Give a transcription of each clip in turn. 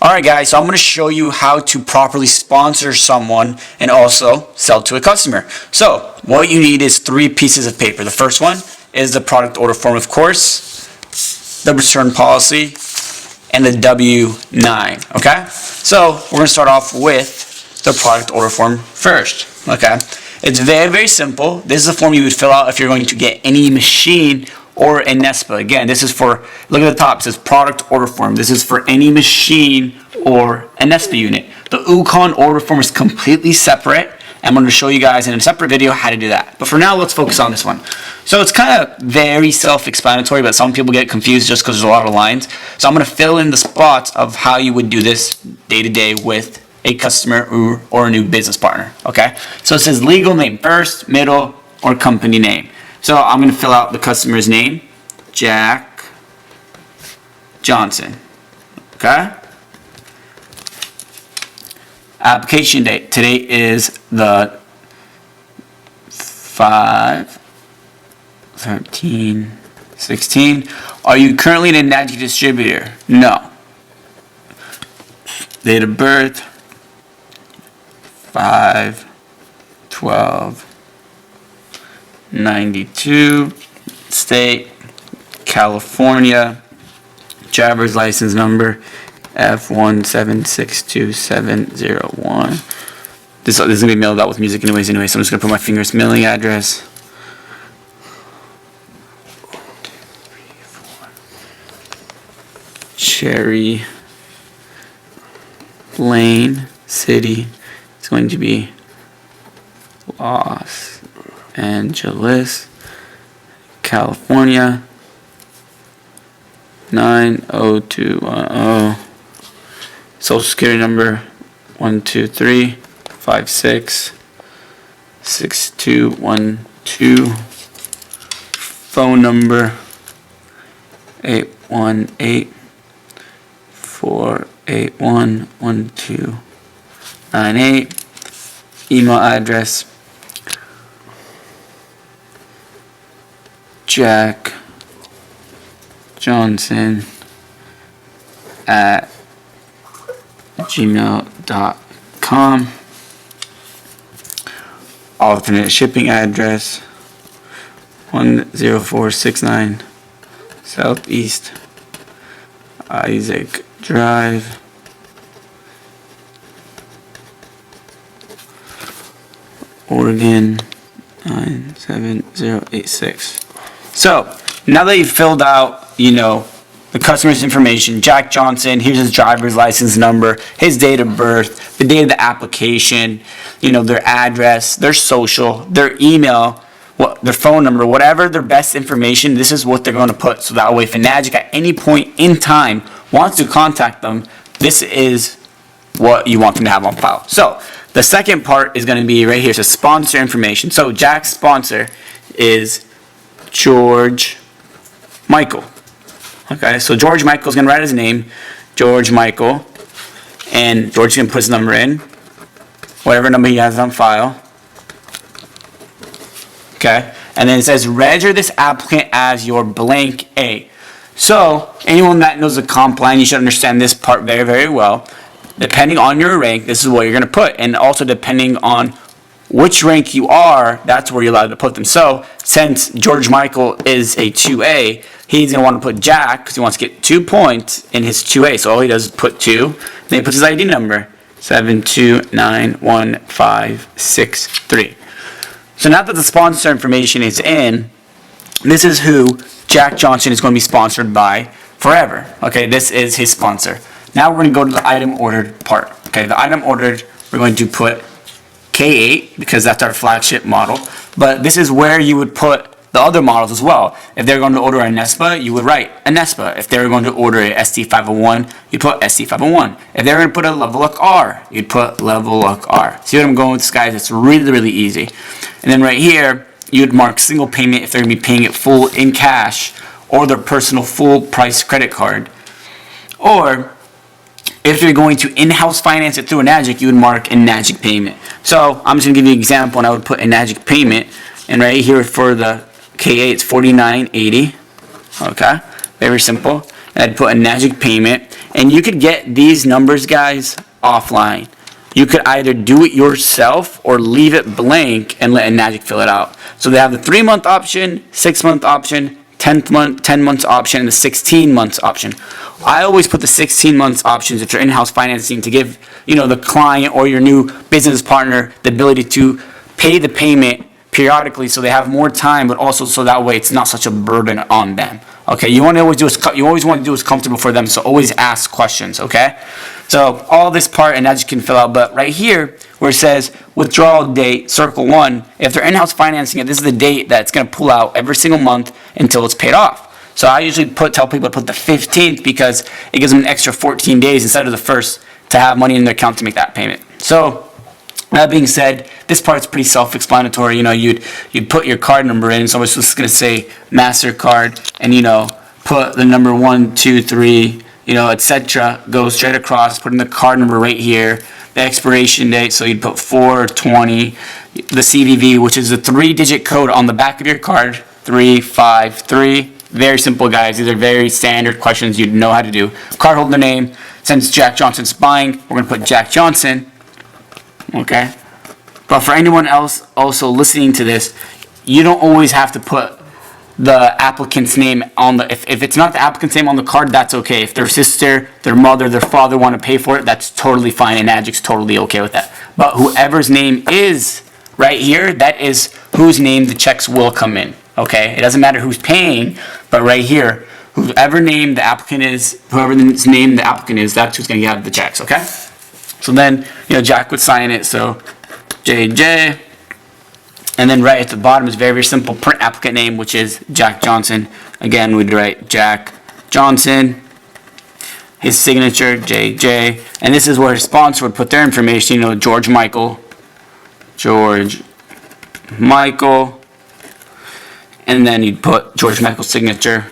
Alright guys, so I'm going to show you how to properly sponsor someone and also sell to a customer. So what you need is 3 pieces of paper. The first one is the product order form, of course, the return policy, and the W-9. Okay, so we're going to start off with the product order form first. Okay, it's very, very simple. This is a form you would fill out if you're going to get any machine or a NESPA. Again, this is for, look at the top, it says product order form. This is for any machine or a NESPA unit. The UConn order form is completely separate. I'm going to show you guys in a separate video how to do that. But for now, let's focus on this one. So it's kind of very self-explanatory, but some people get confused just because there's a lot of lines. So I'm going to fill in the spots of how you would do this day to day with a customer or a new business partner. Okay? So it says legal name first, middle, or company name. So I'm going to fill out the customer's name, Jack Johnson. Okay? Application date. Today is the 5/13/16. Are you currently an Enagic distributor? No. Date of birth 5/12/92. State California. Driver's license number F1762701. This is going to be mailed out with music anyway, so I'm just going to put my fingers. Mailing address. 1, 2, 3, 4. Cherry Lane City. It's going to be Los Angeles, California. 90210. Social Security number 123566212. Phone number 818-481-1298. Email address Jack Johnson at gmail.com. Alternate shipping address 10469 Southeast Isaac Drive, Oregon 97086. So now that you've filled out, the customer's information, Jack Johnson, here's his driver's license number, his date of birth, the date of the application, their address, their social, their email, their phone number, whatever their best information, this is what they're going to put. So that way, if Enagic at any point in time wants to contact them, this is what you want them to have on file. So the second part is going to be right here. So sponsor information. So Jack's sponsor is George Michael. Okay, so George Michael is going to write his name, George Michael, and George is going to put his number in, whatever number he has on file. Okay, and then it says register this applicant as your blank A. So anyone that knows the comp plan, you should understand this part very, very well. Depending on your rank, this is what you're going to put, and also depending on which rank you are, that's where you're allowed to put them. So since George Michael is a 2A, he's going to want to put Jack because he wants to get 2 points in his 2A. So all he does is put 2. Then he puts his ID number, 7291563. So now that the sponsor information is in, this is who Jack Johnson is going to be sponsored by forever. Okay, this is his sponsor. Now we're going to go to the item ordered part. Okay, the item ordered, we're going to put K8 because that's our flagship model. But this is where you would put the other models as well. If they're going to order a NESPA, you would write a NESPA. If they're going to order a ST501, you'd put ST501. If they're going to put a Level Lock R, you'd put Level Lock R. See what I'm going with this, guys? It's really, really easy. And then right here, you'd mark single payment if they're going to be paying it full in cash or their personal full price credit card. Or if you're going to in-house finance it through Enagic, you would mark Enagic payment. So I'm just going to give you an example, and I would put Enagic payment. And right here for the K8, it's $49.80. Okay, very simple. And I'd put Enagic payment. And you could get these numbers, guys, offline. You could either do it yourself or leave it blank and let Enagic fill it out. So they have the 3-month option, 6-month option, 10 months option, and the 16 months option. I always put the 16 months options if you're in-house financing to give, the client or your new business partner the ability to pay the payment periodically so they have more time, but also so that way it's not such a burden on them. Okay, you always want to do what's comfortable for them, so always ask questions, okay? So all this part Enagic can fill out, but right here where it says withdrawal date, circle 1, if they're in-house financing it, this is the date that it's going to pull out every single month until it's paid off. So I usually tell people to put the 15th because it gives them an extra 14 days instead of the 1st to have money in their account to make that payment. So that being said, this part's pretty self-explanatory. You'd put your card number in, so I was just going to say MasterCard, and put the number 1, 2, 3, etc. Go straight across, put in the card number right here, the expiration date, so you'd put 4/20, the CVV, which is the 3-digit code on the back of your card, 353. Very simple, guys. These are very standard questions you'd know how to do. Cardholder name, since Jack Johnson's buying, we're going to put Jack Johnson. Okay? But for anyone else also listening to this, you don't always have to put the applicant's name on the, if it's not the applicant's name on the card, that's okay. If their sister, their mother, their father want to pay for it, that's totally fine, and Enagic's totally okay with that. But whoever's name is right here, that is whose name the checks will come in. Okay? It doesn't matter who's paying, but right here, whoever named the applicant is, whoever's name the applicant is, that's who's going to get the checks, okay? So then, Jack would sign it, so JJ. And then right at the bottom is very, very simple, print applicant name, which is Jack Johnson. Again, we'd write Jack Johnson, his signature, JJ. And this is where his sponsor would put their information, George Michael. And then you'd put George Michael's signature.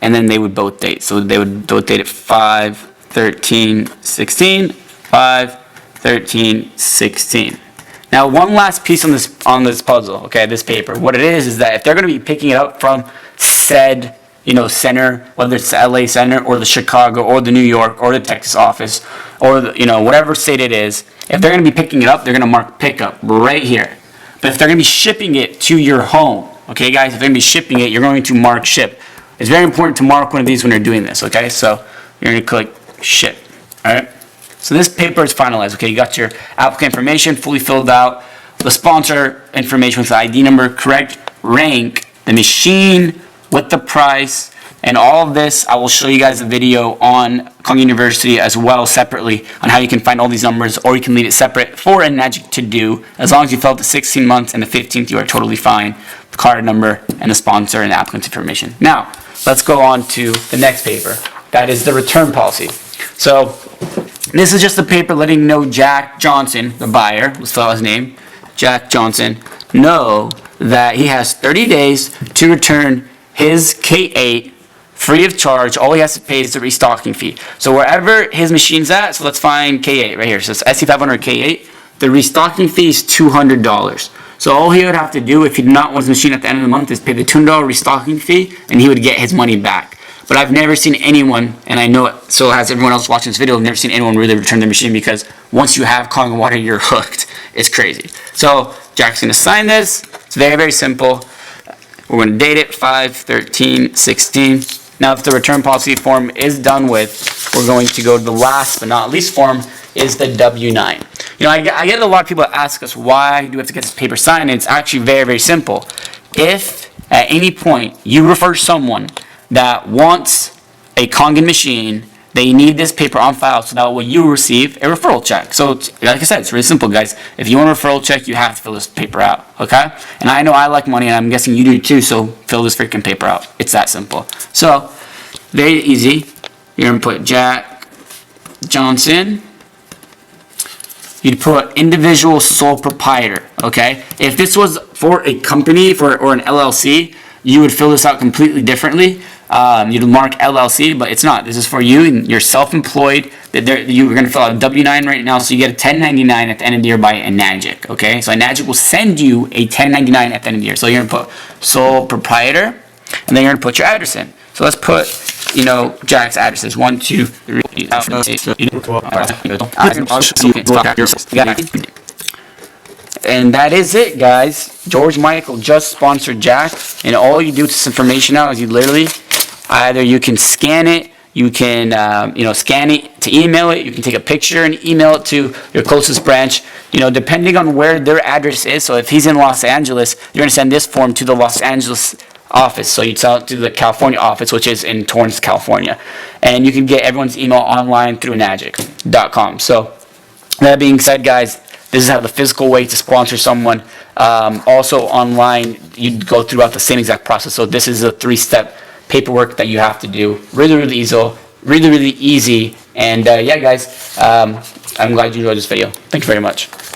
And then they would both date. So they would both date at 5/13/16, 5/13/16. Now, one last piece on this puzzle, okay, this paper. What it is that if they're going to be picking it up from said, center, whether it's the LA center or the Chicago or the New York or the Texas office or the, whatever state it is, if they're going to be picking it up, they're going to mark pickup right here. But if they're going to be shipping it to your home, okay, guys, if they're going to be shipping it, you're going to mark ship. It's very important to mark one of these when they're doing this, okay? So you're going to click ship, all right? So this paper is finalized, okay? You got your applicant information fully filled out, the sponsor information with the ID number, correct rank, the machine with the price, and all of this. I will show you guys a video on Kangen University as well separately on how you can find all these numbers, or you can leave it separate for Enagic to do. As long as you fill out the 16 months and the 15th, you are totally fine. The card number and the sponsor and the applicant's information. Now, let's go on to the next paper. That is the return policy. So this is just a paper letting you know Jack Johnson, the buyer, let's fill out his name, Jack Johnson, know that he has 30 days to return his K8 free of charge. All he has to pay is the restocking fee. So wherever his machine's at, so let's find K8 right here. So it's SC500 K8. The restocking fee is $200. So all he would have to do if he did not want his machine at the end of the month is pay the $200 restocking fee, and he would get his money back. But I've never seen anyone, and I know it, so has everyone else watching this video, I've never seen anyone really return their machine, because once you have Kangen water, you're hooked. It's crazy. So Jack's going to sign this. It's very, very simple. We're going to date it 5/13/16. Now, if the return policy form is done with, we're going to go to the last but not least form, is the W-9. I get a lot of people that ask us, why do we have to get this paper signed? And it's actually very, very simple. If at any point you refer someone that wants a Kangen machine, they need this paper on file so that way you receive a referral check. So, like I said, it's really simple, guys. If you want a referral check, you have to fill this paper out, okay? And I know I like money, and I'm guessing you do too, so fill this freaking paper out. It's that simple. So, very easy. You're going to put Jack Johnson. You'd put individual sole proprietor, okay? If this was for a company or an LLC, you would fill this out completely differently. You'd mark LLC, but it's not. This is for you, and you're self-employed. You're going to fill out a W-9 right now, so you get a 1099 at the end of the year by Enagic, okay? So Enagic will send you a 1099 at the end of the year. So you're going to put sole proprietor, and then you're going to put your address in. So let's put Jack's addresses. 1, 2, 3. And that is it, guys. George Michael just sponsored Jack, and all you do to this information out is you can scan it, you can scan it to email it, you can take a picture and email it to your closest branch, depending on where their address is. So if he's in Los Angeles, you're going to send this form to the Los Angeles office. So you sell it to the California office, which is in Torrance, California. And you can get everyone's email online through Enagic.com. So that being said, guys, this is how the physical way to sponsor someone. Also online, you go throughout the same exact process. So this is a 3-step paperwork that you have to do. Really, really easy. And yeah, guys, I'm glad you enjoyed this video. Thank you very much.